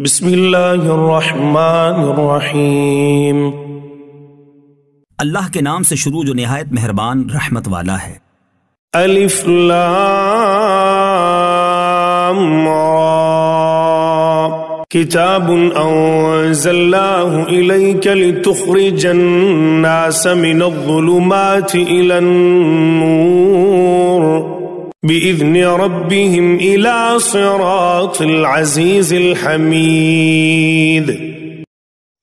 بسم اللہ الرحمن الرحیم۔ اللہ کے نام سے شروع جو نہایت مہربان رحمت والا ہے۔ الف لام را کتاب انزلناه الیک لتخرج الناس من الظلمات الى النور بِإِذْنِ رَبِّهِمْ إِلَى صِرَاطِ الْعَزِيزِ الْحَمِيدِ۔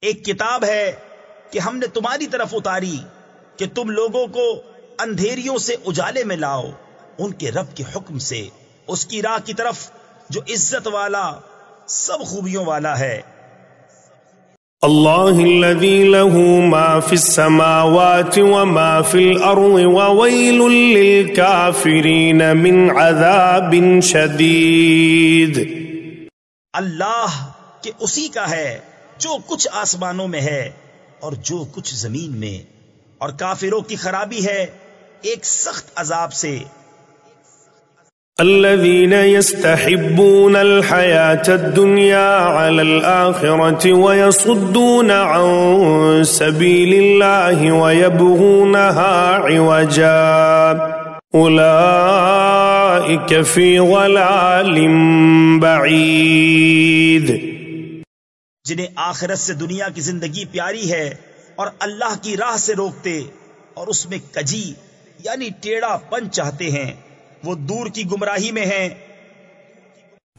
ایک کتاب ہے کہ ہم نے تمہاری طرف اتاری کہ تم لوگوں کو اندھیریوں سے اجالے میں لاؤ ان کے رب کے حکم سے اس کی راہ کی طرف جو عزت والا سب خوبیوں والا ہے۔ اللہ الذی له ما فی السماوات وما فی الارض وویل للکافرین من عذاب شدید۔ اللہ کہ اسی کا ہے جو کچھ آسمانوں میں ہے اور جو کچھ زمین میں، اور کافروں کی خرابی ہے ایک سخت عذاب سے۔ الذين يستحبون الحياة الدنيا على الآخرة ويصدون عن سبيل الله ويبغونها عوجا أولئك في ضلال بعيد۔ جنہیں آخرت سے دنیا کی زندگی پیاری ہے اور اللہ کی راہ سے روکتے اور اس میں کجی یعنی ٹیڑھا پن چاہتے ہیں، وہ دور کی گمراہی میں ہیں۔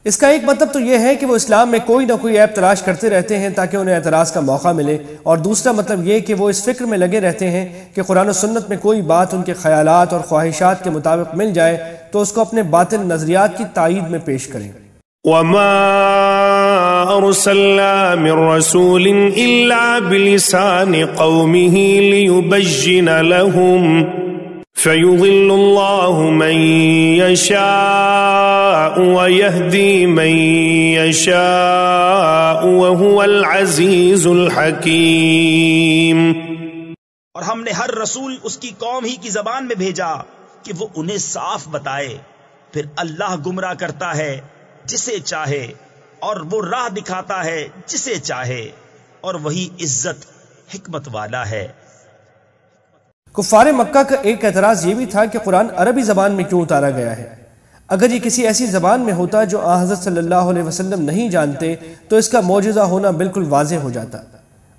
اس کا ایک مطلب تو یہ ہے کہ وہ اسلام میں کوئی نہ کوئی عیب تلاش کرتے رہتے ہیں تاکہ انہیں اعتراض کا موقع ملے، اور دوسرا مطلب یہ کہ وہ اس فکر میں لگے رہتے ہیں کہ قرآن و سنت میں کوئی بات ان کے خیالات اور خواہشات کے مطابق مل جائے تو اس کو اپنے باطل نظریات کی تائید میں پیش کریں۔ وما ارسلنا من رسول الا بلسان قومه ليبين لهم فيضل الله من يشاء ويهدي من يشاء وهو العزيز الحكيم۔ اور ہم نے ہر رسول اس کی قوم ہی کی زبان میں بھیجا کہ وہ انہیں صاف بتائے، پھر اللہ گمراہ کرتا ہے جسے چاہے اور وہ راہ دکھاتا ہے جسے چاہے، اور وہی عزت حکمت والا ہے۔ کفار مکہ کا ایک اعتراض یہ بھی تھا کہ قرآن عربی زبان میں کیوں اتارا گیا ہے؟ اگر یہ کسی ایسی زبان میں ہوتا جو آن حضرت صلی اللہ علیہ وسلم نہیں جانتے تو اس کا معجزہ ہونا بالکل واضح ہو جاتا۔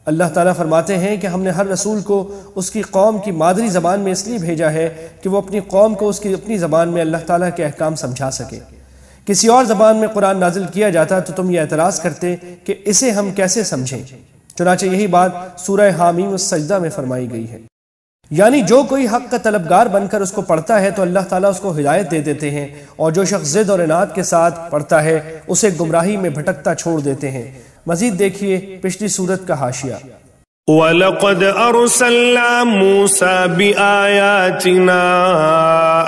اللہ تعالیٰ فرماتے ہیں کہ ہم نے ہر رسول کو اس کی قوم کی مادری زبان میں اس لیے بھیجا ہے کہ وہ اپنی قوم کو اس کی اپنی زبان میں اللہ تعالیٰ کے احکام سمجھا سکے۔ کسی اور زبان میں قرآن نازل کیا جاتا تو تم یہ اعتراض کرتے کہ اسے ہم کیسے سمجھیں؟ چنانچہ یہی بات سورہ حامیم السجدہ میں فرمائی گئی ہے، یعنی جو کوئی حق کا طلبگار بن کر اس کو پڑھتا ہے تو اللہ تعالیٰ اس کو ہدایت دے دیتے ہیں، اور جو شخص ضد اور عناد کے ساتھ پڑھتا ہے اسے گمراہی میں بھٹکتا چھوڑ دیتے ہیں۔ مزید دیکھیے پچھلی سورت کا حاشیہ۔ وَلَقَدْ أَرْسَلْنَا مُوسَى بِآيَاتِنَا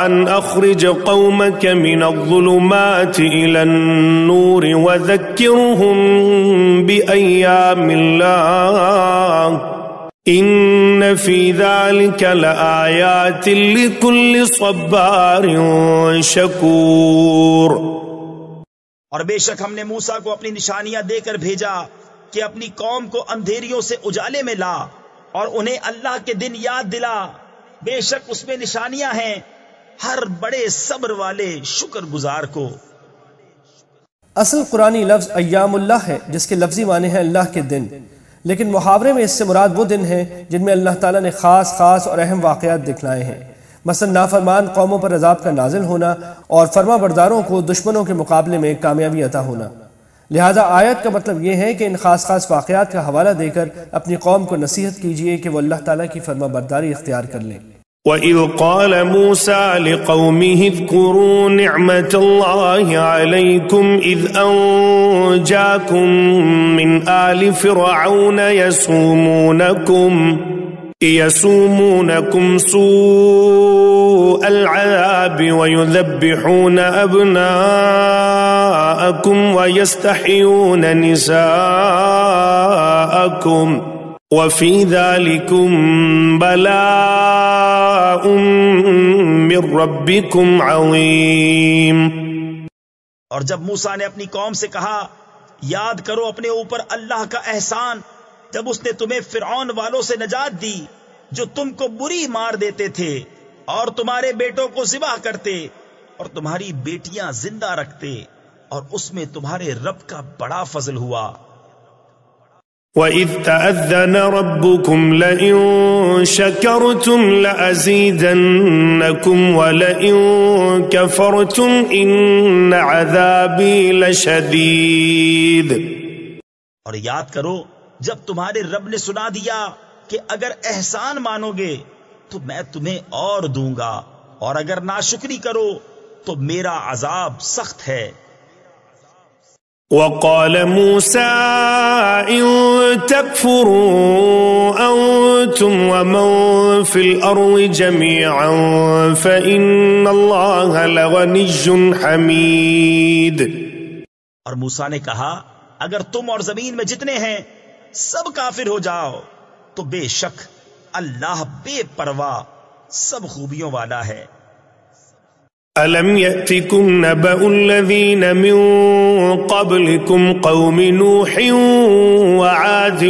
أَنْ أَخْرِجْ قَوْمَكَ مِنَ الظُّلُمَاتِ إِلَى النُّورِ وَذَكِّرْهُمْ بِأَيَّامِ اللَّهِ إِنَّ فِي ذَلِكَ لَآيَاتٍ لِكُلِّ صَبَّارٍ شَكُورٍ۔ اور بے شک ہم نے موسیٰ کو اپنی نشانیاں دے کر بھیجا کہ اپنی قوم کو اندھیریوں سے اجالے میں لا اور انہیں اللہ کے دن یاد دلا، بے شک اس میں نشانیاں ہیں ہر بڑے صبر والے شکر گزار کو۔ اصل قرآنی لفظ ایام اللہ ہے جس کے لفظی معنی ہے اللہ کے دن، لیکن محاورے میں اس سے مراد وہ دن ہیں جن میں اللہ تعالیٰ نے خاص اور اہم واقعات دکھلائے ہیں، مثلا نافرمان قوموں پر عذاب کا نازل ہونا اور فرما برداروں کو دشمنوں کے مقابلے میں کامیابی عطا ہونا۔ لہذا آیت کا مطلب یہ ہے کہ ان خاص واقعات کا حوالہ دے کر اپنی قوم کو نصیحت کیجئے کہ وہ اللہ تعالیٰ کی فرما برداری اختیار کر لیں۔ وَإِذْ قَالَ مُوسَى لِقَوْمِهِ اذْكُرُوا نِعْمَةَ اللَّهِ عَلَيْكُمْ إِذْ أَنْجَاكُمْ مِنْ آلِ فِرْعَوْنَ يَسُومُونَكُمْ سُوءَ الْعَذَابِ وَيُذَبِّحُونَ أَبْنَاءَكُمْ وَيَسْتَحْيُونَ نِسَاءَكُمْ وَفِي ذَلِكُمْ بَلَاءٌ مِّن رَبِّكُمْ عَظِيمٌ۔ اور جب موسیٰ نے اپنی قوم سے کہا یاد کرو اپنے اوپر اللہ کا احسان جب اس نے تمہیں فرعون والوں سے نجات دی جو تم کو بری مار دیتے تھے اور تمہارے بیٹوں کو ذبح کرتے اور تمہاری بیٹیاں زندہ رکھتے، اور اس میں تمہارے رب کا بڑا فضل ہوا۔ وَإِذْ تَأَذَّنَ رَبُّكُمْ لَئِن شَكَرْتُمْ لَأَزِيدَنَّكُمْ وَلَئِن كَفَرْتُمْ إِنَّ عَذَابِي لَشَدِيدٌ۔ اور یاد کرو جب تمہارے رب نے سنا دیا کہ اگر احسان مانو گے تو میں تمہیں اور دوں گا، اور اگر ناشکری کرو تو میرا عذاب سخت ہے۔ وقال موسى إن تكفروا أنتم ومن في الأرض جميعا فإن الله لغني حميد۔ اور موسیٰ نے کہا اگر تم اور زمین میں جتنے ہیں سب کافر ہو جاؤ تو بے شک اللہ بے پرواہ سب خوبیوں والا ہے۔ أَلَمْ يَأْتِكُمْ نَبَأُ الَّذِينَ مِنْ قَبْلِكُمْ قَوْمِ نُوحٍ وَعَادٍ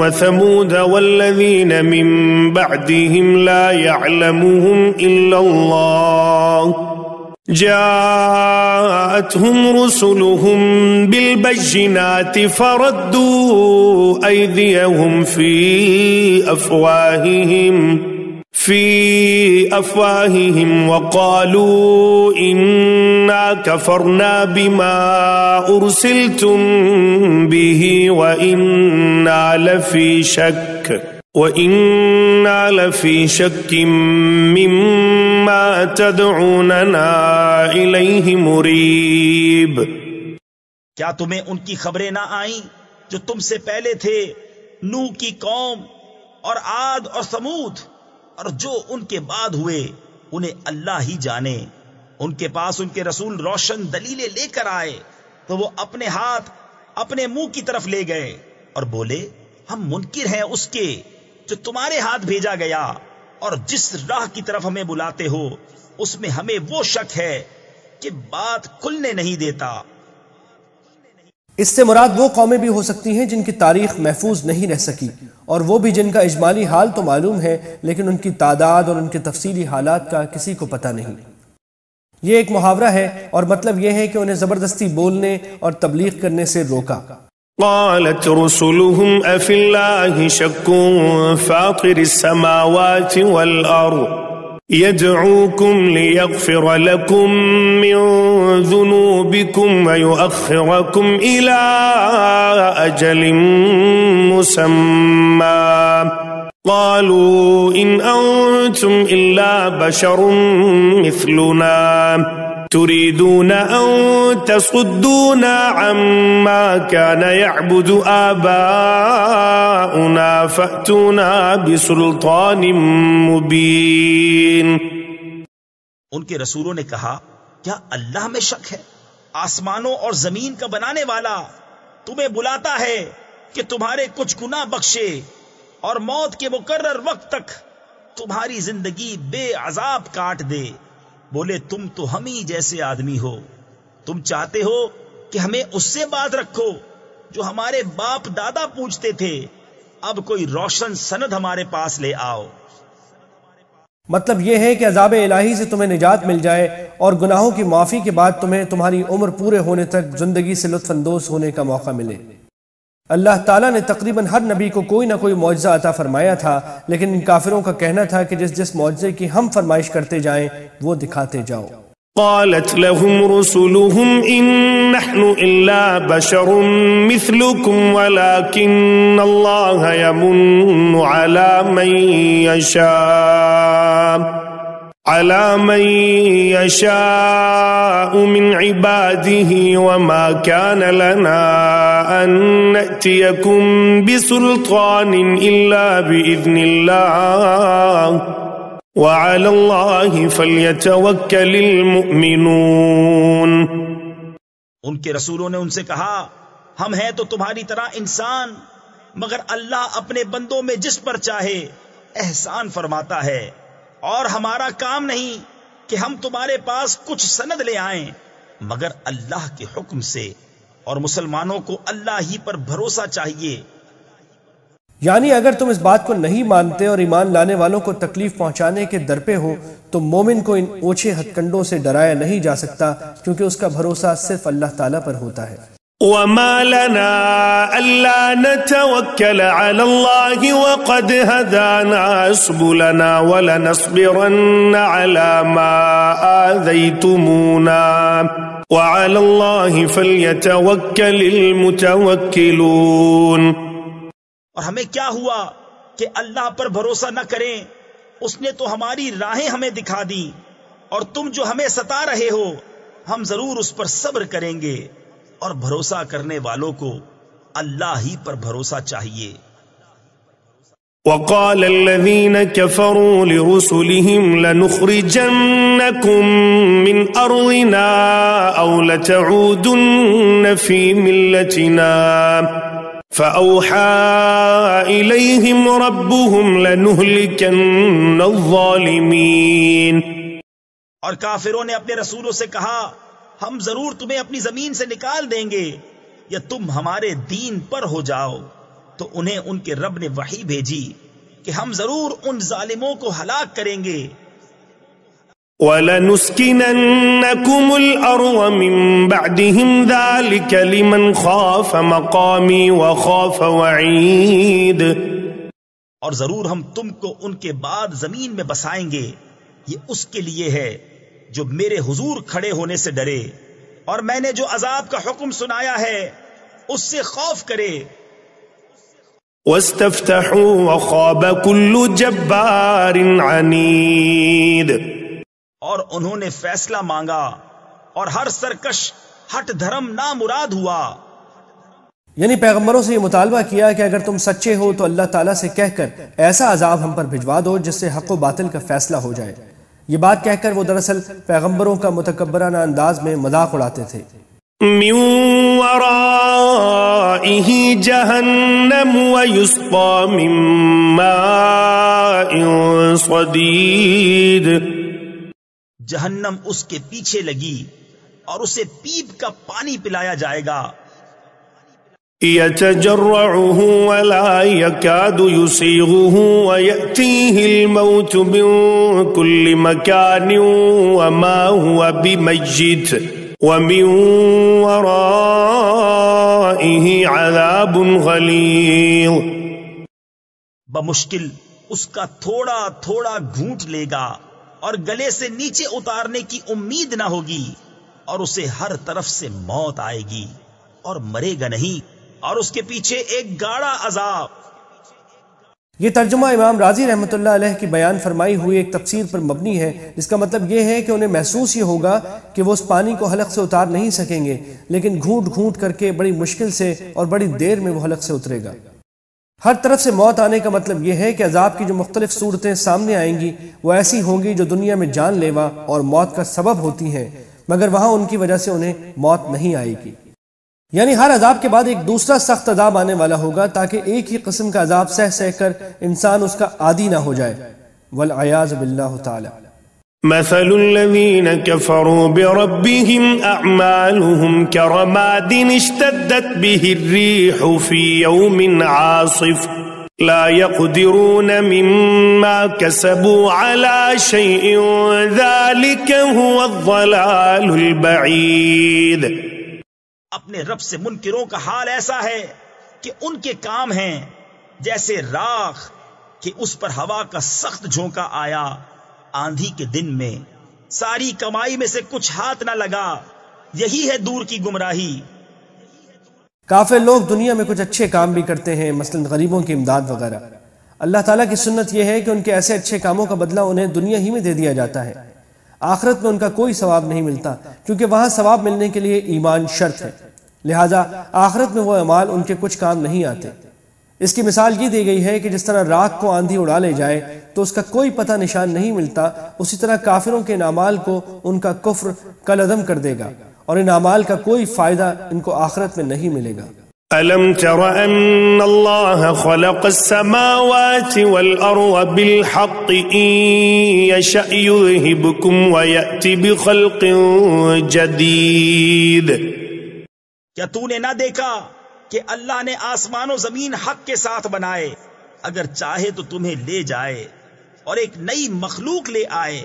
وَثَمُودَ وَالَّذِينَ مِنْ بَعْدِهِمْ لَا يَعْلَمُهُمْ إِلَّا اللَّهُ جَاءَتْهُمْ رُسُلُهُمْ بِالْبَيِّنَاتِ فَرَدُّوا أَيْدِيَهُمْ في أفواههم وقالوا إنا كفرنا بما أرسلتم به وإنا لفي شك مما تدعوننا إليه مريب۔ کیا تمہیں ان کی خبریں نہ آئیں جو تم سے پہلے تھے، نوح کی قوم اور عاد اور ثمود، اور جو ان کے بعد ہوئے انہیں اللہ ہی جانے۔ ان کے پاس ان کے رسول روشن دلیلیں لے کر آئے تو وہ اپنے ہاتھ اپنے منہ کی طرف لے گئے اور بولے ہم منکر ہیں اس کے جو تمہارے ہاتھ بھیجا گیا، اور جس راہ کی طرف ہمیں بلاتے ہو اس میں ہمیں وہ شک ہے کہ بات کھلنے نہیں دیتا۔ اس سے مراد وہ قومیں بھی ہو سکتی ہیں جن کی تاریخ محفوظ نہیں رہ سکی، اور وہ بھی جن کا اجمالی حال تو معلوم ہے لیکن ان کی تعداد اور ان کے تفصیلی حالات کا کسی کو پتہ نہیں۔ یہ ایک محاورہ ہے اور مطلب یہ ہے کہ انہیں زبردستی بولنے اور تبلیغ کرنے سے روکا۔ قالت رسلهم أفي الله شك فاطر السماوات والأرض يدعوكم ليغفر لكم من ذنوبكم ويؤخركم إلى أجل مسمى قالوا إن أنتم إلا بشر مثلنا تريدون أن تصدونا عما كان يعبد آباؤنا فأتونا بسلطان مبين۔ ان کے رسولوں نے کہا کیا اللہ میں شک ہے؟ آسمانوں اور زمین کا بنانے والا تمہیں بلاتا ہے کہ تمہارے کچھ گناہ بخشے اور موت کے مقرر وقت تک تمہاری زندگی بے عذاب کاٹ دے۔ بولے تم تو ہم ہی جیسے آدمی ہو، تم چاہتے ہو کہ ہمیں اس سے بات رکھو جو ہمارے باپ دادا پوچھتے تھے، اب کوئی روشن سند ہمارے پاس لے آؤ۔ مطلب یہ ہے کہ عذاب الہی سے تمہیں نجات مل جائے اور گناہوں کی معافی کے بعد تمہیں تمہاری عمر پورے ہونے تک زندگی سے لطف اندوز ہونے کا موقع ملے۔ اللہ تعالیٰ نے تقریباً ہر نبی کو کوئی نہ کوئی معجزہ عطا فرمایا تھا، لیکن ان کافروں کا کہنا تھا کہ جس معجزے کی ہم فرمائش کرتے جائیں وہ دکھاتے جاؤ۔ قالت لهم رسلهم إن نحن إلا بشر مثلكم ولكن الله يمن على من يشاء من عباده وما كان لنا أن نأتيكم بسلطان إلا بإذن الله وعلى الله فليتوكل المؤمنون۔ ان کے رسولوں نے ان سے کہا ہم ہیں تو تمہاری طرح انسان، مگر اللہ اپنے بندوں میں جس پر چاہے احسان فرماتا ہے، اور ہمارا کام نہیں کہ ہم تمہارے پاس کچھ سند لے آئیں مگر اللہ کے حکم سے، اور مسلمانوں کو اللہ ہی پر بھروسہ چاہیے۔ یعنی اگر تم اس بات کو نہیں مانتے اور ایمان لانے والوں کو تکلیف پہنچانے کے در پہ ہو تو مومن کو ان اوچھے ہتھ کنڈوں سے ڈرایا نہیں جا سکتا، کیونکہ اس کا بھروسہ صرف اللہ تعالیٰ پر ہوتا ہے۔ وما لنا ألا نتوكل على الله وقد هدانا سبلنا ولنصبرن على ما آذيتمونا وعلى الله فليتوكل المتوكلون۔ اور ہمیں کیا ہوا کہ اللہ پر بھروسہ نہ کریں؟ اس نے تو ہماری راہیں ہمیں دکھا دی، اور تم جو ہمیں ستا رہے ہو ہم ضرور اس پر صبر کریں گے، اور بھروسہ کرنے والوں کو اللہ ہی پر بھروسہ چاہیے۔ وقال الذين كفروا لرسلهم لنخرجنكم من أرضنا أو لتعودن في ملتنا فأوحى إليهم ربهم لنهلكن الظالمين۔ اور کافروں نے اپنے رسولوں سے کہا ہم ضرور تمہیں اپنی زمین سے نکال دیں گے یا تم ہمارے دین پر ہو جاؤ، تو انہیں ان کے رب نے وحی بھیجی کہ ہم ضرور ان ظالموں کو ہلاک کریں گے۔ وَلَنُسْكِنَنَّكُمُ الْأَرْضَ مِن بَعْدِهِمْ ذَلِكَ لِمَنْ خَافَ مَقَامِي وَخَافَ وَعِيدِ۔ اور ضرور ہم تم کو ان کے بعد زمین میں بسائیں گے، یہ اس کے لیے ہے جو میرے حضور کھڑے ہونے سے ڈرے، اور میں نے جو عذاب کا حکم سنایا ہے اس سے خوف کرے۔ وَاسْتَفْتَحُوا وَخَابَ كُلُّ جَبَّارٍ عَنِيدٍ۔ اور انہوں نے فیصلہ مانگا اور ہر سرکش ہٹ دھرم نامراد ہوا۔ یعنی پیغمبروں سے یہ مطالبہ کیا کہ اگر تم سچے ہو تو اللہ تعالیٰ سے کہہ کر ایسا عذاب ہم پر بھجوا دو جس سے حق و باطل کا فیصلہ ہو جائے۔ یہ بات کہہ کر وہ دراصل پیغمبروں کا متکبرانہ انداز میں مذاق اڑاتے تھے۔ من ورائه جہنم ویسقى من ماء صدید۔ جہنم اس کے پیچھے لگی اور اسے پیپ کا پانی پلایا جائے گا۔ يتجرعه ولا يكاد يسيغه ويأتيه الموت من كل مكان وما هو بميت ومن ورائه عذاب غليظ۔ بمشکل اس کا تھوڑا تھوڑا گھونٹ لے گا اور گلے سے نیچے اتارنے کی امید نہ ہوگی، اور اسے ہر طرف سے موت آئے گی اور مرے گا نہیں، اور اس کے پیچھے ایک گاڑا عذاب۔ یہ ترجمہ امام راضی رحمۃ اللہ علیہ کی بیان فرمائی ہوئی ایک تفسیر پر مبنی ہے، جس کا مطلب یہ ہے کہ انہیں محسوس یہ ہوگا کہ وہ اس پانی کو حلق سے اتار نہیں سکیں گے، لیکن گھونٹ گھونٹ کر کے بڑی مشکل سے اور بڑی دیر میں وہ حلق سے اترے گا۔ ہر طرف سے موت آنے کا مطلب یہ ہے کہ عذاب کی جو مختلف صورتیں سامنے آئیں گی وہ ایسی ہوں گی جو دنیا میں جان لیوا اور موت کا سبب ہوتی ہیں، مگر وہاں ان کی وجہ سے انہیں موت نہیں آئے گی۔ یعنی ہر عذاب کے بعد ایک دوسرا سخت عذاب آنے والا ہوگا تاکہ ایک ہی قسم کا عذاب سہ سہ کر انسان اس کا عادی نہ ہو جائے، والعیاذ باللہ تعالی۔ مثل الذين كفروا بربهم أعمالهم كرماد اشتدت به الريح في يوم عاصف لا يقدرون مما كسبوا على شيء ذلك هو الضلال البعيد۔ اپنے رب سے منکروں کا حال ایسا ہے کہ ان کے کام ہیں جیسے راکھ کہ اس پر ہوا کا سخت جھونکا آیا آندھی کے دن میں، ساری کمائی میں سے کچھ ہاتھ نہ لگا، یہی ہے دور کی گمراہی۔ کافر لوگ دنیا میں کچھ اچھے کام بھی کرتے ہیں، مثلا غریبوں کی امداد وغیرہ۔ اللہ تعالیٰ کی سنت یہ ہے کہ ان کے ایسے اچھے کاموں کا بدلہ انہیں دنیا ہی میں دے دیا جاتا ہے، آخرت میں ان کا کوئی ثواب نہیں ملتا، کیونکہ وہاں ثواب ملنے کے لیے ایمان شرط ہے، لہٰذا آخرت میں وہ اعمال ان کے کچھ کام نہیں آتے۔ اس کی مثال یہ دی گئی ہے کہ جس طرح راکھ کو آندھی اڑا لے جائے تو اس کا کوئی پتہ نشان نہیں ملتا، اسی طرح کافروں کے ان اعمال کو ان کا کفر کالعدم کر دے گا، اور ان اعمال کا کوئی فائدہ ان کو آخرت میں نہیں ملے گا۔ أَلَمْ تَرَ أَنَّ اللَّهَ خَلَقَ السَّمَاوَاتِ وَالْأَرْضَ بِالْحَقِّ إِن يَشَأْ يُذْهِبْكُمْ وَيَأْتِ بِخَلْقٍ جَدِيدٍ۔ کیا تو نے نہ دیکھا کہ اللہ نے آسمان و زمین حق کے ساتھ بنائے، اگر چاہے تو تمہیں لے جائے اور ایک نئی مخلوق لے آئے۔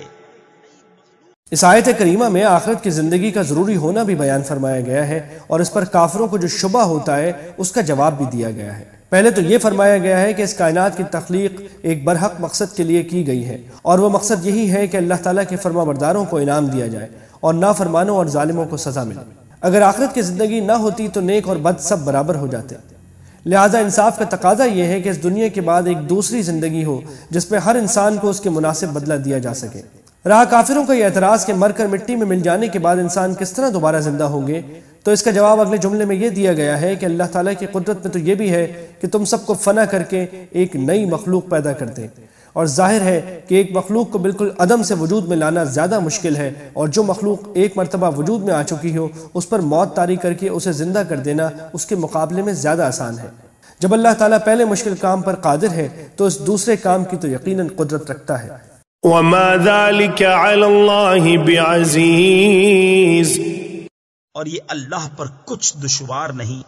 اس آیت کریمہ میں آخرت کی زندگی کا ضروری ہونا بھی بیان فرمایا گیا ہے، اور اس پر کافروں کو جو شبہ ہوتا ہے اس کا جواب بھی دیا گیا ہے۔ پہلے تو یہ فرمایا گیا ہے کہ اس کائنات کی تخلیق ایک برحق مقصد کے لیے کی گئی ہے، اور وہ مقصد یہی ہے کہ اللہ تعالیٰ کے فرما برداروں کو انعام دیا جائے اور نافرمانوں اور ظالموں کو سزا ملے۔ اگر آخرت کی زندگی نہ ہوتی تو نیک اور بد سب برابر ہو جاتے، لہذا انصاف کا تقاضا یہ ہے کہ اس دنیا کے بعد ایک دوسری زندگی ہو جس میں ہر انسان کو اس کے مناسب بدلہ دیا جا سکے۔ رہا کافروں کا یہ اعتراض کہ مر کر مٹی میں مل جانے کے بعد انسان کس طرح دوبارہ زندہ ہوں گے، تو اس کا جواب اگلے جملے میں یہ دیا گیا ہے کہ اللہ تعالیٰ کی قدرت میں تو یہ بھی ہے کہ تم سب کو فنا کر کے ایک نئی مخلوق پیدا کر دیں، اور ظاہر ہے کہ ایک مخلوق کو بالکل عدم سے وجود میں لانا زیادہ مشکل ہے، اور جو مخلوق ایک مرتبہ وجود میں آ چکی ہو اس پر موت طاری کر کے اسے زندہ کر دینا اس کے مقابلے میں زیادہ آسان ہے۔ جب اللہ تعالیٰ پہلے مشکل کام پر قادر ہے تو اس دوسرے کام کی تو یقیناً قدرت رکھتا ہے۔ وما ذلك على الله بعزيز، اور یہ اللہ پر کچھ دشوار نہیں۔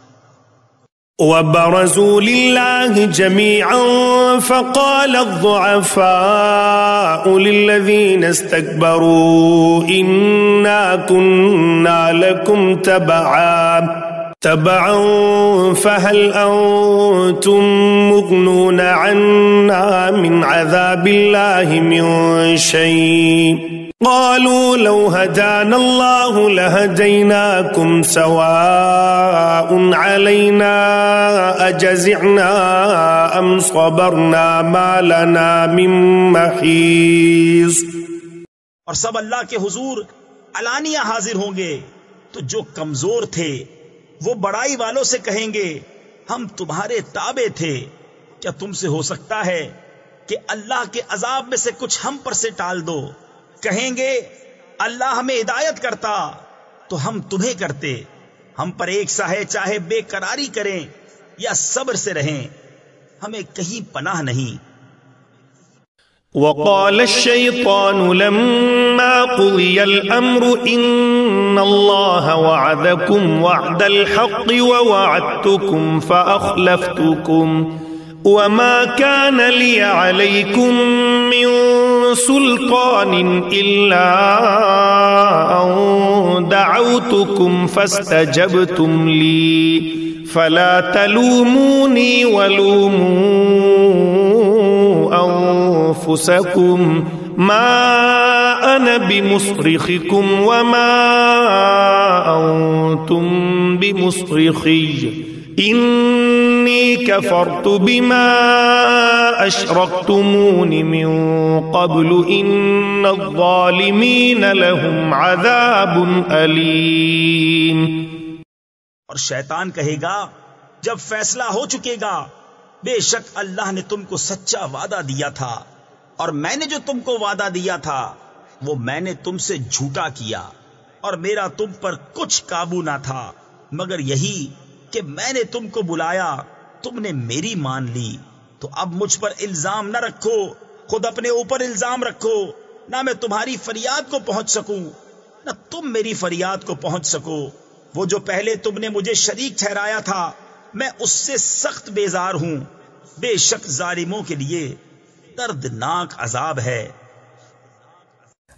وبرزوا لله جميعا فقال الضعفاء للذين استكبروا إنا كنا لكم تبعا فهل أنتم مغنون عنا من عذاب الله من شيء قالوا لو هدانا الله لهديناكم سواء علينا أجزعنا أم صبرنا ما لنا من محيص۔ اور سب اللہ کے حضور علانیہ حاضر ہوں گے تو جو کمزور تھے وہ بڑائی والوں سے کہیں گے ہم تمہارے تابع تھے، کیا تم سے ہو سکتا ہے کہ اللہ کے عذاب میں سے کچھ ہم پر سے ٹال دو؟ کہیں گے اللہ ہمیں ہدایت کرتا تو ہم تمہیں کرتے، ہم پر ایک سا ہے چاہے بے قراری کریں یا صبر سے رہیں، ہمیں کہیں پناہ نہیں۔ وقال الشيطان لما قضي الأمر إن الله وعدكم وعد الحق ووعدتكم فأخلفتكم وما كان لي عليكم من سلطان إلا أن دعوتكم فاستجبتم لي فلا تلوموني ولوموا أنفسكم ما أنا بمصرخكم وما أنتم بمصرخي إني كفرت بما أشركتمون من قبل إن الظالمين لهم عذاب أليم۔ اور شیطان کہے گا جب فیصلہ ہو چکے گا بے شک اللہ نے تم کو سچا وعدہ دیا تھا، اور میں نے جو تم کو وعدہ دیا تھا وہ میں نے تم سے جھوٹا کیا، اور میرا تم پر کچھ قابو نہ تھا مگر یہی کہ میں نے تم کو بلایا، تم نے میری مان لی، تو اب مجھ پر الزام نہ رکھو، خود اپنے اوپر الزام رکھو، نہ میں تمہاری فریاد کو پہنچ سکوں نہ تم میری فریاد کو پہنچ سکو۔ وہ جو پہلے تم نے مجھے شریک ٹھہرایا تھا میں اس سے سخت بیزار ہوں، بے شک ظالموں کے لیے دردناک عذاب ہے۔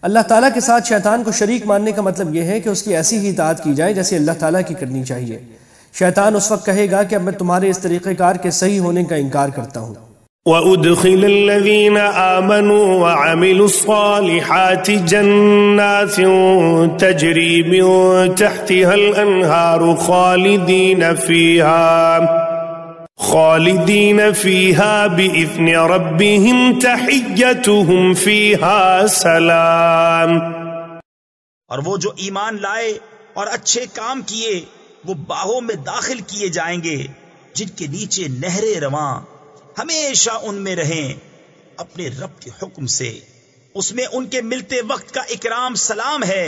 اللہ تعالیٰ کے ساتھ شیطان کو شریک ماننے کا مطلب یہ ہے کہ اس کی ایسی ہی اطاعت کی جائے جیسے اللہ تعالیٰ کی کرنی چاہیے۔ شیطان اس وقت کہے گا کہ اب میں تمہارے اس طریقہ کار کے صحیح ہونے کا انکار کرتا ہوں۔ وَأُدْخِلَ الَّذِينَ آمَنُوا وَعَمِلُوا الصَّالِحَاتِ جَنَّاتٍ تَجْرِي مِن تَحْتِهَا الْأَنْهَارُ خَالِدِينَ فِيهَا بِإِذْنِ رَبِّهِمْ تَحِيَّتُهُمْ فِيهَا سَلَامٌ۔ اور وہ جو ایمان لائے اور اچھے کام کیے وہ باغوں میں داخل کیے جائیں گے جن کے نیچے نہریں رواں، ہمیشہ ان میں رہیں اپنے رب کے حکم سے، اس میں ان کے ملتے وقت کا اکرام سلام ہے۔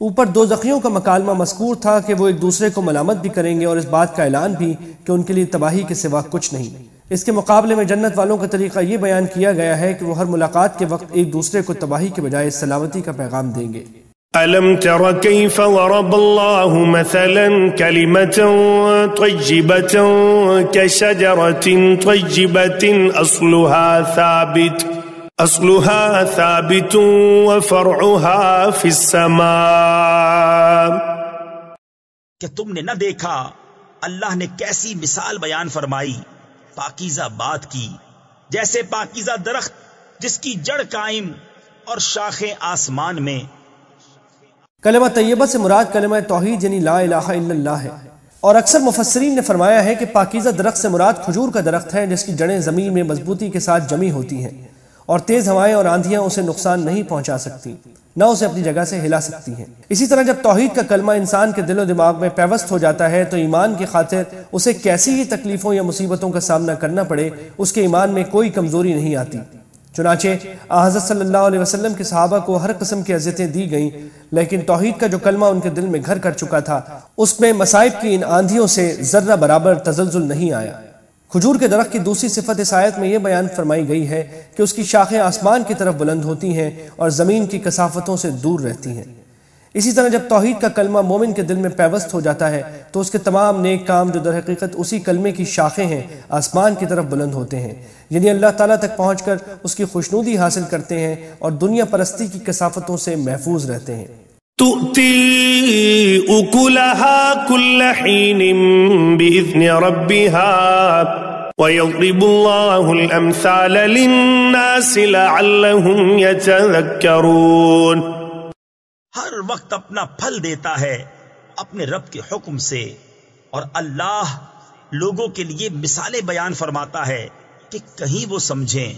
اوپر دوزخیوں کا مکالمہ مذکور تھا کہ وہ ایک دوسرے کو ملامت بھی کریں گے، اور اس بات کا اعلان بھی کہ ان کے لیے تباہی کے سوا کچھ نہیں۔ اس کے مقابلے میں جنت والوں کا طریقہ یہ بیان کیا گیا ہے کہ وہ ہر ملاقات کے وقت ایک دوسرے کو تباہی کے بجائے سلامتی کا پیغام دیں گے۔ ألم تر كيف ضرب الله مثلا كلمة طيبة كشجرة طيبة أصلها ثابت وفرعها في السماء. کہ تم نے نہ دیکھا اللہ نے کیسی مثال بیان فرمائی پاکیزہ بات کی، جیسے پاکیزہ درخت جس کی جڑ قائم اور شاخیں آسمان میں. کلمہ طیبہ سے مراد کلمہ توحید یعنی لا الہ الا اللہ ہے، اور اکثر مفسرین نے فرمایا ہے کہ پاکیزہ درخت سے مراد کھجور کا درخت ہے جس کی جڑیں زمین میں مضبوطی کے ساتھ جمی ہوتی ہیں اور تیز ہوائیں اور آندھیاں اسے نقصان نہیں پہنچا سکتی، نہ اسے اپنی جگہ سے ہلا سکتی ہیں. اسی طرح جب توحید کا کلمہ انسان کے دل و دماغ میں پیوست ہو جاتا ہے تو ایمان کی خاطر اسے کیسی ہی تکلیفوں یا مصیبتوں کا سامنا کرنا پڑے اس کے ایمان میں کوئی کمزوری نہیں آتی. چنانچہ حضرت صلی اللہ علیہ وسلم کے صحابہ کو ہر قسم کی اذیتیں دی گئیں، لیکن توحید کا جو کلمہ ان کے دل میں گھر کر چکا تھا اس میں مصائب کی ان آندھیوں سے ذرہ برابر تزلزل نہیں آیا. کھجور کے درخت کی دوسری صفت اس آیت میں یہ بیان فرمائی گئی ہے کہ اس کی شاخیں آسمان کی طرف بلند ہوتی ہیں اور زمین کی کثافتوں سے دور رہتی ہیں. اسی طرح جب توحید کا کلمہ مومن کے دل میں پیوست ہو جاتا ہے تو اس کے تمام نیک کام جو در حقیقت اسی کلمے کی شاخیں ہیں آسمان کی طرف بلند ہوتے ہیں، یعنی اللہ تعالیٰ تک پہنچ کر اس کی خوشنودی حاصل کرتے ہیں اور دنیا پرستی کی کثافتوں سے محفوظ رہتے ہیں. تؤتي أكلها كل حين بإذن ربها ويضرب الله الأمثال للناس لعلهم يتذكرون. ہر وقت اپنا پھل دیتا ہے اپنے رب کے حکم سے، اور اللہ لوگوں کے لیے مثالیں بیان فرماتا ہے کہ کہیں وہ سمجھیں.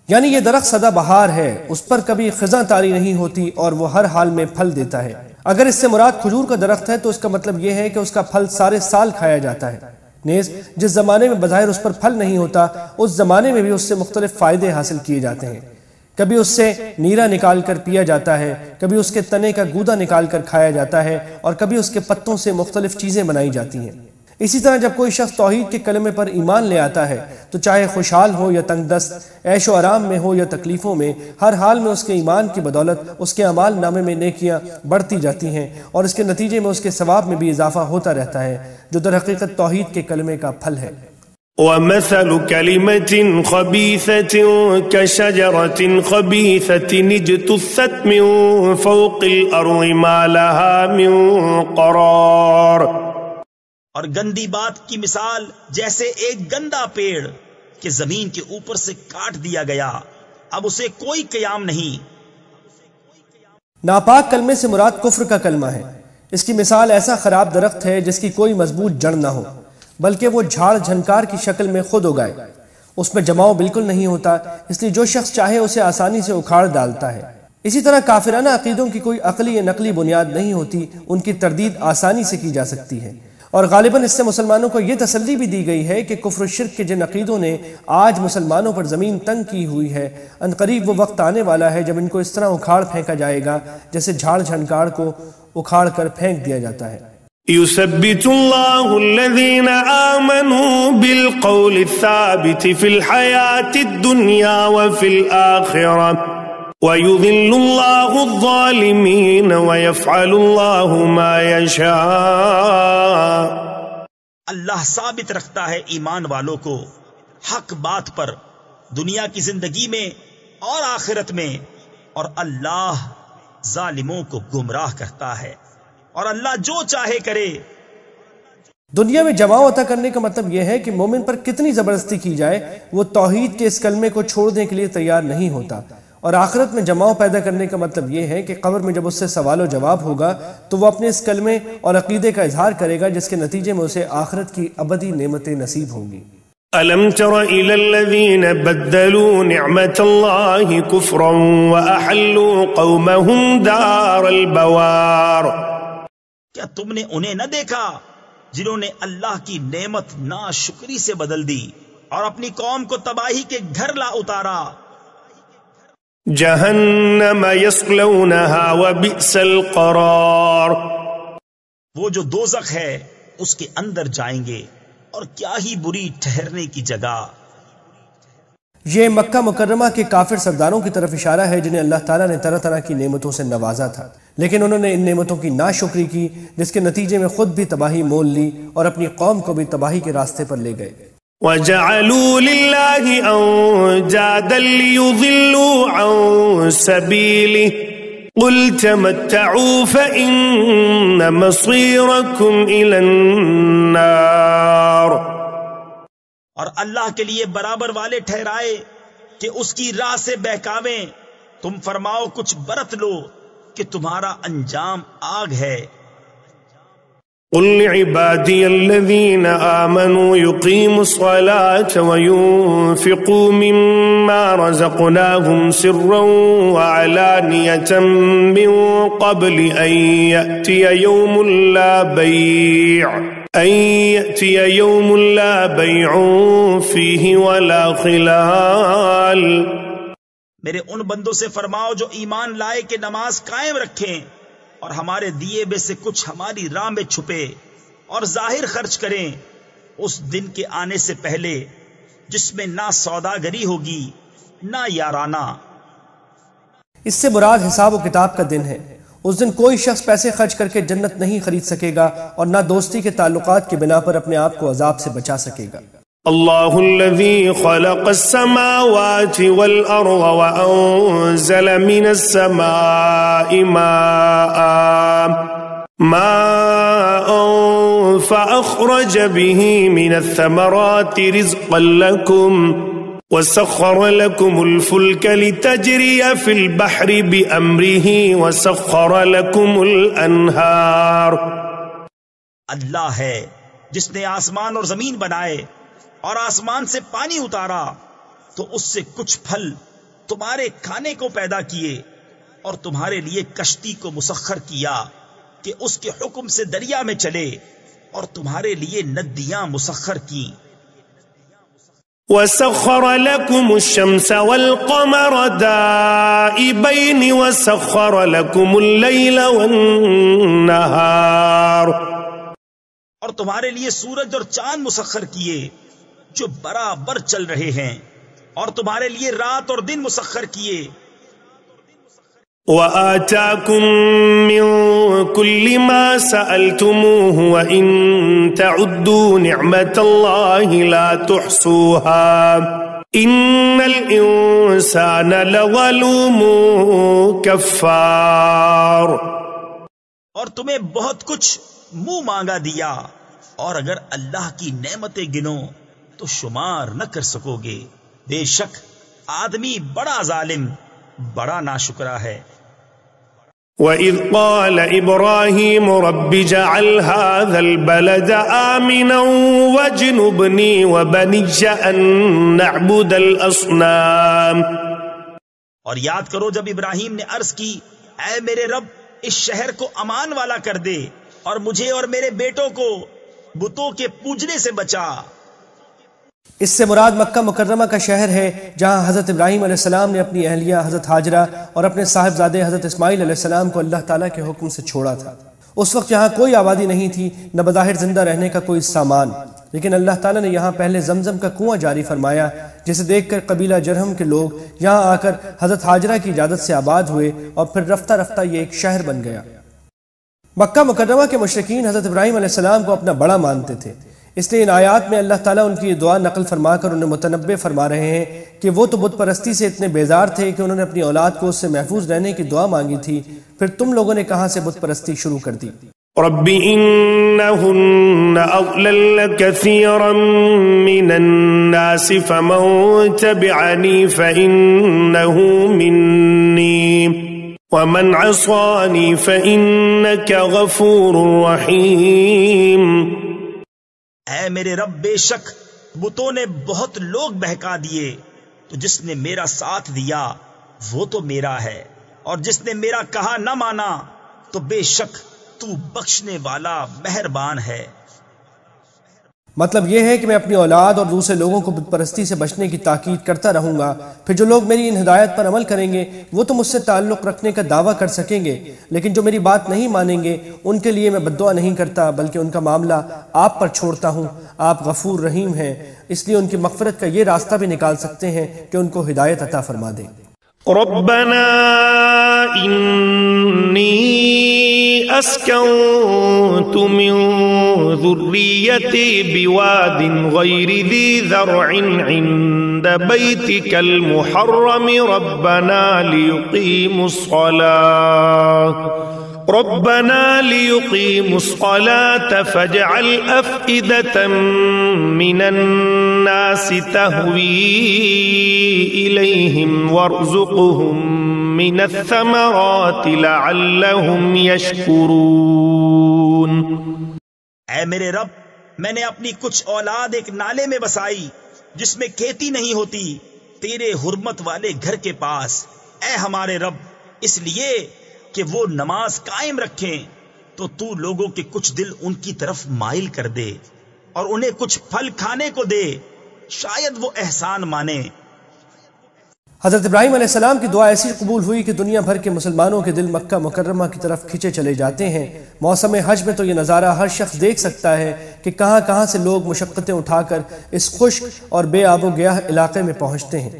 یعنی یہ درخت سدا بہار ہے، اس پر کبھی خزاں طاری نہیں ہوتی اور وہ ہر حال میں پھل دیتا ہے. اگر اس سے مراد کھجور کا درخت ہے تو اس کا مطلب یہ ہے کہ اس کا پھل سارے سال کھایا جاتا ہے. نیز جس زمانے میں بظاہر اس پر پھل نہیں ہوتا اس زمانے میں بھی اس سے مختلف فائدے حاصل کیے جاتے ہیں. کبھی اس سے نیرا نکال کر پیا جاتا ہے، کبھی اس کے تنے کا گودا نکال کر کھایا جاتا ہے، اور کبھی اس کے پتوں سے مختلف چیزیں بنائی جاتی ہیں. اسی طرح جب کوئی شخص توحید کے کلمے پر ایمان لے آتا ہے تو چاہے خوشحال ہو یا تنگ دست، عیش و آرام میں ہو یا تکلیفوں میں، ہر حال میں اس کے ایمان کی بدولت اس کے اعمال نامے میں نیکیاں بڑھتی جاتی ہیں اور اس کے نتیجے میں اس کے ثواب میں بھی اضافہ ہوتا رہتا ہے، جو در حقیقت توحید کے کلمے کا پھل ہے. ومثل كلمة خبيثة كشجرة خبيثة اجتثت من فوق الأرض ما لها من قرار. اور گندی بات کی مثال جیسے ایک گندا پیڑ کہ زمین کے اوپر سے کاٹ دیا گیا، اب اسے کوئی قیام نہیں. ناپاک کلمے سے مراد کفر کا کلمہ ہے. اس کی مثال ایسا خراب درخت ہے جس کی کوئی مضبوط جڑ نہ ہو، بلکہ وہ جھاڑ جھنکار کی شکل میں خود اگائے. اس میں جماؤ بالکل نہیں ہوتا، اس لیے جو شخص چاہے اسے آسانی سے اکھاڑ ڈالتا ہے. اسی طرح کافرانہ عقیدوں کی کوئی عقلی یا نقلی بنیاد نہیں ہوتی، ان کی تردید آسانی سے کی جا سکتی ہے. اور غالباً اس سے مسلمانوں کو یہ تسلی بھی دی گئی ہے کہ کفر و شرک کے جن عقیدوں نے آج مسلمانوں پر زمین تنگ کی ہوئی ہے، ان قریب وہ وقت آنے والا ہے جب ان کو اس طرح اکھاڑ پھینکا جائے گا جیسے جھاڑ جھنکار کو اکھاڑ کر پھینک دیا جاتا ہے. يثبت الله الذين آمنوا بالقول الثابت في الحياة الدنيا وفي الآخرة ويذل الله الظالمين ويفعل الله ما يشاء. اللہ ثابت رکھتا ہے ایمان والوں کو حق بات پر دنیا کی زندگی میں اور آخرت میں، اور اللہ ظالموں کو گمراہ کرتا ہے، اور اللہ جو چاہے کرے. دنیا میں جماؤ عطا کرنے کا مطلب یہ ہے کہ مومن پر کتنی زبردستی کی جائے وہ توحید کے اس کلمے کو چھوڑنے کے لیے تیار نہیں ہوتا، اور آخرت میں جماؤ پیدا کرنے کا مطلب یہ ہے کہ قبر میں جب اس سے سوال و جواب ہوگا تو وہ اپنے اس کلمے اور عقیدے کا اظہار کرے گا جس کے نتیجے میں اسے آخرت کی ابدی نعمتیں نصیب ہوں گی. أَلَمْ تَرَ إِلَى الَّذِينَ بَدَّلُوا نِعْمَةَ اللَّهِ كُفْرًا وَأَحَلُّوا قَوْمَهُمْ دَارَ الْبَوَارِ. کیا تم نے انہیں نہ دیکھا جنہوں نے اللہ کی نعمت ناشکری سے بدل دی اور اپنی قوم کو تباہی کے گھر لا اتارا؟ جہنم یصلونها وبئس القرار. وہ جو دوزخ ہے اس کے اندر جائیں گے اور کیا ہی بری ٹھہرنے کی جگہ. یہ مکہ مکرمہ کے کافر سرداروں کی طرف اشارہ ہے جنہیں اللہ تعالیٰ نے طرح طرح کی نعمتوں سے نوازا تھا، لیکن انہوں نے ان نعمتوں کی ناشکری کی، جس کے نتیجے میں خود بھی تباہی مول لی اور اپنی قوم کو بھی تباہی کے راستے پر لے گئے۔ وَجَعَلُوا لِلَّهِ أَنْدَادًا لِيُضِلُّوا عَنْ سَبِيلِهِ قُلْ تَمَتَّعُوا فَإِنَّ مَصِيرَكُمْ إِلَى النَّارِ۔ اور اللہ کے لیے برابر والے ٹھہرائے کہ اس کی راہ سے بہکاویں، تم فرماؤ کچھ برت لو کہ تمہارا انجام آگ ہے۔ قل لعبادي الذين آمنوا يقيموا الصلاة وينفقوا مما رزقناهم سرا وعلانية من قبل أن يأتي يوم لا بيع فيه ولا خلال۔ میرے ان بندوں سے فرماؤ جو ایمان لائے کہ نماز قائم رکھیں اور ہمارے دیے بے سے کچھ ہماری راہ میں چھپے اور ظاہر خرچ کریں اس دن کے آنے سے پہلے جس میں نہ سوداگری ہوگی نہ یارانہ۔ اس سے مراد حساب و کتاب کا دن ہے۔ اس دن کوئی شخص پیسے خرچ کر کے جنت نہیں خرید سکے گا اور نہ دوستی کے تعلقات کی بنا پر اپنے آپ کو عذاب سے بچا سکے گا۔ اللہ الذي خلق السماوات والأرض وأنزل من السماء ماء فأخرج به من الثمرات رزقا لكم وسخر لكم الفلك لتجري في البحر بأمره وسخر لكم الأنهار۔ اللہ ہے جس نے آسمان اور زمین بنائے اور آسمان سے پانی اتارا تو اس سے کچھ پھل تمہارے کھانے کو پیدا کیے اور تمہارے لیے کشتی کو مسخر کیا کہ اس کے حکم سے دریا میں چلے اور تمہارے لیے ندیاں مسخر کی۔ وَسَخَّرَ لَكُمُ الشَّمْسَ وَالْقَمَرَ دَائِبَيْنِ وَسَخَّرَ لَكُمُ اللَّيْلَ وَالنَّهَارَ۔ اور تمہارے لیے سورج اور چاند مسخر کیے جو برابر چل رہے ہیں اور تمہارے لیے رات اور دن مسخر کیے۔ وَآتَاكُم مِّن كُلِّ مَا سَأَلْتُمُوهُ وَإِن تَعُدُّوا نِعْمَةَ اللَّهِ لَا تُحْصُوهَا إِنَّ الْإِنسَانَ لَظَلُومٌ كَفَّارٌ۔ اور تمہیں بہت کچھ منہ مانگا دیا، اور اگر اللہ کی نعمتیں گنو تو شمار نہ کر سکو گے۔ بے شک آدمی بڑا ظالم، بڑا ناشکرا ہے۔ وَإِذْ قَالَ إِبْرَاهِيمُ رَبِّ اجْعَلْ هَذَا الْبَلَدَ آمِنًا وَاجْنُبْنِي وَبَنِيَّ أَن نَّعْبُدَ الْأَصْنَامَ۔ اور یاد کرو جب ابراہیم نے عرض کی، اے میرے رب اس شہر کو امان والا کر دے اور مجھے اور میرے بیٹوں کو بتوں کے پوجنے سے بچا۔ اس سے مراد مکہ مکرمہ کا شہر ہے جہاں حضرت ابراہیم علیہ السلام نے اپنی اہلیہ حضرت ہاجرہ اور اپنے صاحبزادے حضرت اسماعیل علیہ السلام کو اللہ تعالیٰ کے حکم سے چھوڑا تھا۔ اس وقت یہاں کوئی آبادی نہیں تھی، نہ بظاہر زندہ رہنے کا کوئی سامان، لیکن اللہ تعالیٰ نے یہاں پہلے زمزم کا کنواں جاری فرمایا، جسے دیکھ کر قبیلہ جرہم کے لوگ یہاں آ کر حضرت ہاجرہ کی اجازت سے آباد ہوئے اور پھر رفتہ رفتہ یہ ایک شہر بن گیا۔ مکہ مکرمہ کے مشرکین حضرت ابراہیم علیہ السلام کو اپنا بڑا مانتے تھے، اس لیے ان آیات میں اللہ تعالیٰ ان کی دعا نقل فرما کر انہیں متنبع فرما رہے ہیں کہ وہ تو بت پرستی سے اتنے بیزار تھے کہ انہوں نے اپنی اولاد کو اس سے محفوظ رہنے کی دعا مانگی تھی، پھر تم لوگوں نے کہاں سے بت پرستی شروع کر دی؟ رب انہن اضللن کثیرا من الناس فمن تبعنی فانہ منی ومن عصانی فانک غفور رحیم۔ اے میرے رب بے شک بتوں نے بہت لوگ بہکا دیے، تو جس نے میرا ساتھ دیا وہ تو میرا ہے، اور جس نے میرا کہا نہ مانا تو بے شک تو بخشنے والا مہربان ہے۔ مطلب یہ ہے کہ میں اپنی اولاد اور دوسرے لوگوں کو بت پرستی سے بچنے کی تاکید کرتا رہوں گا. پھر جو لوگ میری ان ہدایت پر عمل کریں گے وہ تو مجھ سے تعلق رکھنے کا دعویٰ کر سکیں گے، لیکن جو میری بات نہیں مانیں گے ان کے لیے میں بد دعا نہیں کرتا بلکہ ان کا معاملہ آپ پر چھوڑتا ہوں. آپ غفور رحیم ہیں، اس لیے ان کی مغفرت کا یہ راستہ بھی نکال سکتے ہیں کہ ان کو ہدایت عطا فرما دیں. ربنا إني أسكنت من ذريتي بواد غير ذي ذرع عند بيتك المحرم ربنا ليقيموا الصلاة فاجعل أفئدة من الناس تهوي إليهم وارزقهم من الثمرات لعلهم يشكرون. اے میرے رب، میں نے اپنی کچھ اولاد ایک نالے میں بسائی جس میں کھیتی نہیں ہوتی، تیرے حرمت والے گھر کے پاس، اے ہمارے رب، اس لیے کہ وہ نماز قائم رکھیں تو تو لوگوں کے کچھ دل ان کی طرف مائل کر دے اور انہیں کچھ پھل کھانے کو دے، شاید وہ احسان مانے. حضرت ابراہیم علیہ السلام کی دعا ایسی قبول ہوئی کہ دنیا بھر کے مسلمانوں کے دل مکہ مکرمہ کی طرف کھینچے چلے جاتے ہیں. موسم حج میں تو یہ نظارہ ہر شخص دیکھ سکتا ہے کہ کہاں کہاں سے لوگ مشقتیں اٹھا کر اس خشک اور بے آب و گیاہ علاقے میں پہنچتے ہیں.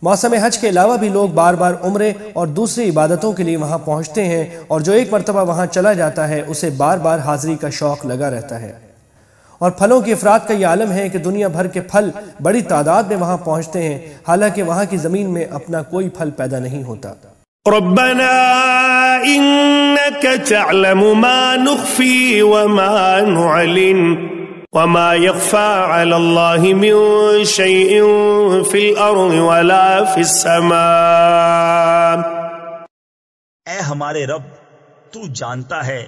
موسم حج کے علاوہ بھی لوگ بار بار عمرے اور دوسری عبادتوں کے لیے وہاں پہنچتے ہیں، اور جو ایک مرتبہ وہاں چلا جاتا ہے اسے بار بار حاضری کا شوق لگا رہتا ہے. اور پھلوں کی افراد کا یہ عالم ہے کہ دنیا بھر کے پھل بڑی تعداد میں وہاں پہنچتے ہیں، حالانکہ وہاں کی زمین میں اپنا کوئی پھل پیدا نہیں ہوتا. ربنا انك تعلم ما نخفي وما نعلن وما يخفى على الله من شيء في الأرض ولا في السماء. اے ہمارے رب، تو جانتا ہے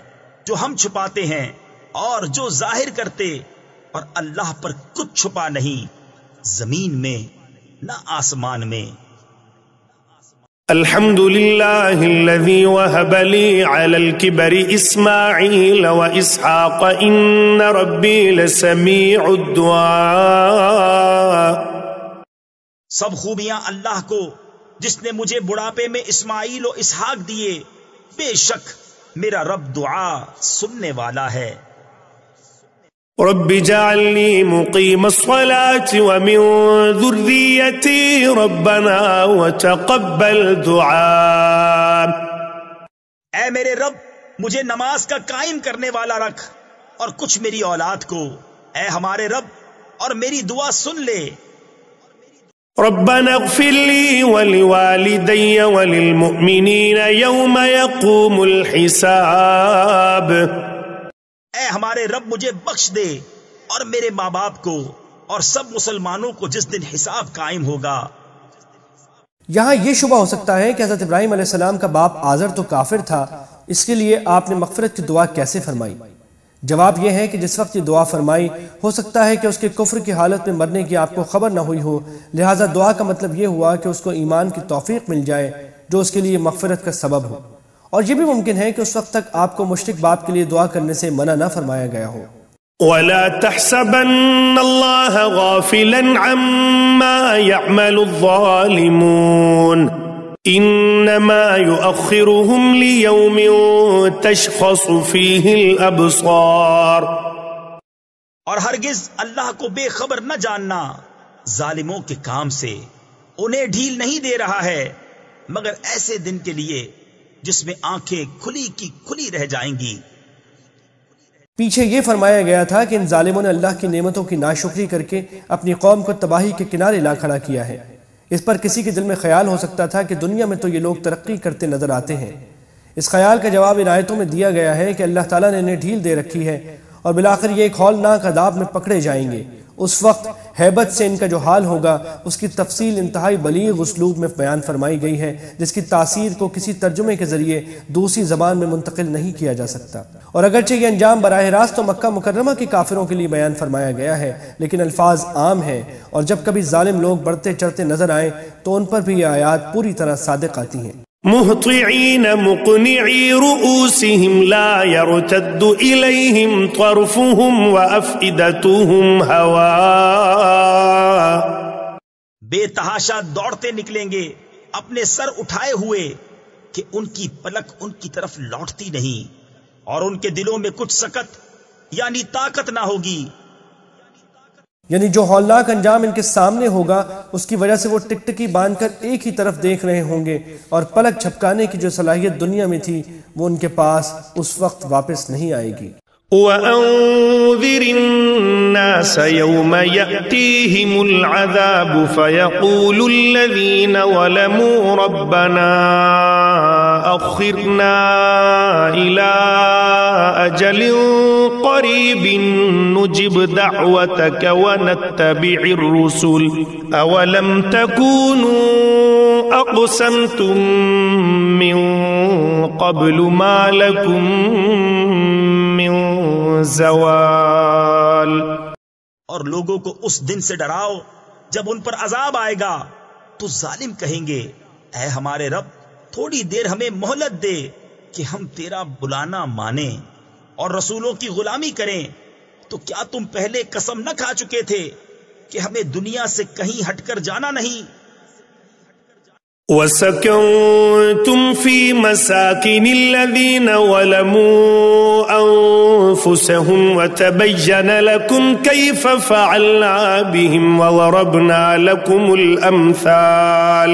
جو ہم چھپاتے ہیں اور جو ظاہر کرتے، اور اللہ پر کچھ چھپا نہیں، زمین میں نہ آسمان میں. الحمد لله الذي وهب لي على الكبر إسماعيل وإسحاق إن ربي لسميع الدعاء. سب خوبیاں اللہ کو جس نے مجھے بڑھاپے میں اسماعیل و اسحاق دیے، بے شک میرا رب دعا سننے والا ہے. رب اجعلني مقيم الصلاة ومن ذريتي ربنا وتقبل دعاء. اے میرے رب، مجھے نماز کا قائم کرنے والا رکھ اور کچھ میری اولاد کو، اے ہمارے رب، اور میری دعا سن لے. ربنا اغفر لي ولوالدي وللمؤمنين يوم يقوم الحساب. اے ہمارے رب، مجھے بخش دے اور میرے ماں باپ کو اور سب مسلمانوں کو جس دن حساب قائم ہوگا. یہاں یہ شبہ ہو سکتا ہے کہ حضرت ابراہیم علیہ السلام کا باپ آزر تو کافر تھا، اس کے لیے آپ نے مغفرت کی دعا کیسے فرمائی؟ جواب یہ ہے کہ جس وقت یہ دعا فرمائی ہو سکتا ہے کہ اس کے کفر کی حالت میں مرنے کی آپ کو خبر نہ ہوئی ہو، لہٰذا دعا کا مطلب یہ ہوا کہ اس کو ایمان کی توفیق مل جائے جو اس کے لیے مغفرت کا سبب ہو. اور یہ بھی ممکن ہے کہ اس وقت تک آپ کو مشرک باپ کے لیے دعا کرنے سے منع نہ فرمایا گیا ہو. ولا تحسبن الله غافلا عما يعمل الظالمون انما يؤخرهم ليوم تشخص فيه الابصار. اور ہرگز اللہ کو بے خبر نہ جاننا ظالموں کے کام سے، انہیں ڈھیل نہیں دے رہا ہے مگر ایسے دن کے لیے جس میں آنکھیں کھلی کی کھلی رہ جائیں گی. پیچھے یہ فرمایا گیا تھا کہ ان ظالموں نے اللہ کی نعمتوں کی ناشکری کر کے اپنی قوم کو تباہی کے کنارے لا کھڑا کیا ہے. اس پر کسی کے دل میں خیال ہو سکتا تھا کہ دنیا میں تو یہ لوگ ترقی کرتے نظر آتے ہیں. اس خیال کا جواب ان آیتوں میں دیا گیا ہے کہ اللہ تعالیٰ نے انہیں ڈھیل دے رکھی ہے اور بالآخر یہ ایک ہولناک عذاب میں پکڑے جائیں گے. اس وقت ہیبت سے ان کا جو حال ہوگا اس کی تفصیل انتہائی بلیغ اسلوب میں بیان فرمائی گئی ہے، جس کی تاثیر کو کسی ترجمے کے ذریعے دوسری زبان میں منتقل نہیں کیا جا سکتا. اور اگرچہ یہ انجام براہ راست تو مکہ مکرمہ کے کافروں کے لیے بیان فرمایا گیا ہے، لیکن الفاظ عام ہیں، اور جب کبھی ظالم لوگ بڑھتے چڑھتے نظر آئیں تو ان پر بھی یہ آیات پوری طرح صادق آتی ہیں. مهطعين مقنعي رؤوسهم لا يرتد إليهم طرفهم وأفئدتهم هواء. بے تحاشا دوڑتے نکلیں گے اپنے سر اٹھائے ہوئے کہ ان کی پلک ان کی طرف لوٹتی نہیں، اور ان کے دلوں میں کچھ سکت یعنی طاقت نہ ہوگی. یعنی جو ہولناک انجام ان کے سامنے ہوگا اس کی وجہ سے وہ ٹکٹکی باندھ کر ایک ہی طرف دیکھ رہے ہوں گے، اور پلک جھپکانے کی جو صلاحیت دنیا میں تھی وہ ان کے پاس اس وقت واپس نہیں آئے گی. وأنذر الناس يوم يأتيهم العذاب فيقول الذين ظلموا ربنا أخرنا إلى أجل قريب نجب دعوتك ونتبع الرسل أولم تكونوا أقسمتم من قبل ما لكم من زوال. اور لوگوں کو اس دن سے ڈراؤ جب ان پر عذاب آئے گا تو ظالم کہیں گے اے ہمارے رب تھوڑی دیر ہمیں مہلت دے کہ ہم تیرا بلانا مانیں اور رسولوں کی غلامی کریں. تو کیا تم پہلے قسم نہ کھا چکے تھے کہ ہمیں دنیا سے کہیں ہٹ کر جانا نہیں؟ وَسَكَنْتُمْ فِي مَسَاكِنِ الَّذِينَ ظَلَمُوا أَنفُسَهُمْ وَتَبَيَّنَ لَكُمْ كَيْفَ فَعَلْنَا بِهِمْ وَضَرَبْنَا لَكُمُ الْأَمْثَالَ.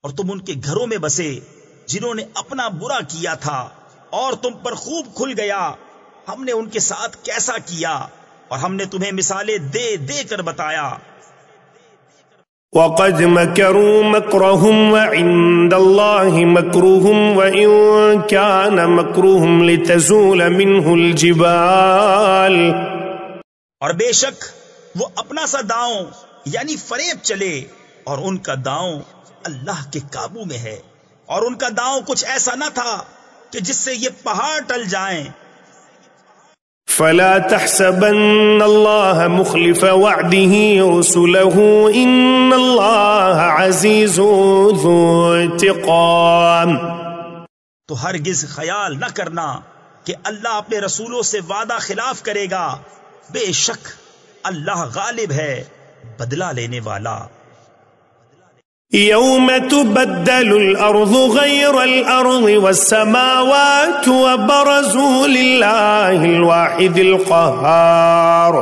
اور تم ان کے گھروں میں بسے جنہوں نے اپنا برا کیا تھا، اور تم پر خوب کھل گیا ہم نے ان کے ساتھ کیسا کیا، اور ہم نے تمہیں مثالیں دے دے کر بتایا. وَقَدْ مَكَرُوا مَكْرَهُمْ وَعِندَ اللَّهِ مَكْرُهُمْ وَإِن كَانَ مَكْرُهُمْ لِتَزُولَ مِنْهُ الْجِبَالُ. اور بے شک وہ اپنا سا داؤں یعنی فریب چلے، اور ان کا داؤں اللہ کے قابو میں ہے، اور ان کا داؤں کچھ ایسا نہ تھا کہ جس سے یہ پہاڑ ٹل جائیں. فلا تحسبن الله مخلف وعده رسله إن الله عزيز ذو انتقام. تو ہرگز خیال نہ کرنا کہ اللہ اپنے رسولوں سے وعدہ خلاف کرے گا، بے شک اللہ غالب ہے، بدلہ لینے والا. يوم تبدل الأرض غير الأرض والسماوات وبرزوا لله الواحد القهار.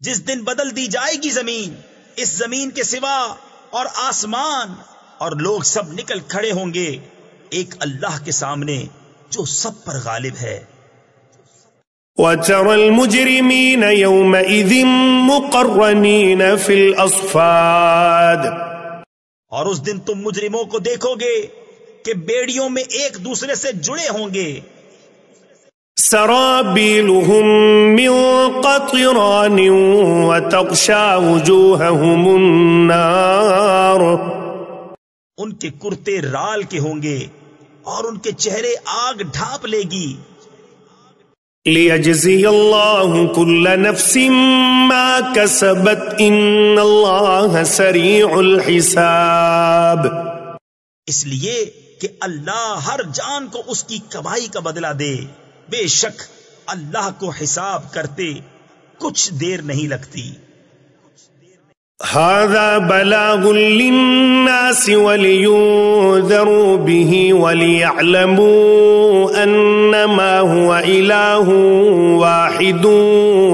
جس دن بدل دی جائے گی زمین اس زمین کے سوا اور آسمان، اور لوگ سب نکل کھڑے ہوں گے ایک اللہ کے سامنے جو سب پر غالب ہے. وترى المجرمين يومئذ مقرنين في الأصفاد. اور اس دن تم مجرموں کو دیکھو گے کہ بیڑیوں میں ایک دوسرے سے جڑے ہوں گے. سرابيلهم من قطران وتغشى وجوههم النار. ان کے کرتے رال کے ہوں گے اور ان کے چہرے آگ ڈھانپ لے گی. ليجزي الله كل نفس ما كسبت إن الله سريع الحساب. اس لیے کہ اللہ ہر جان کو اس کی کمائی کا بدلہ دے، بے شک اللہ کو حساب کرتے کچھ دیر نہیں لگتی. هذا بلاغ للناس ولينذروا به وليعلموا أنما هو إله واحد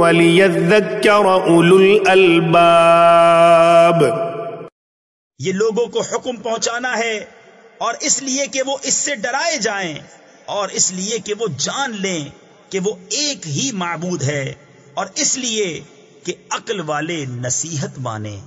وليذكر أولو الألباب. یہ لوگوں کو حکم پہنچانا ہے، اور اس لیے کہ وہ اس سے ڈرائے جائیں، اور اس لیے کہ وہ جان لیں کہ وہ ایک ہی معبود ہے، اور اس لیے کہ عقل والے نصیحت مانیں.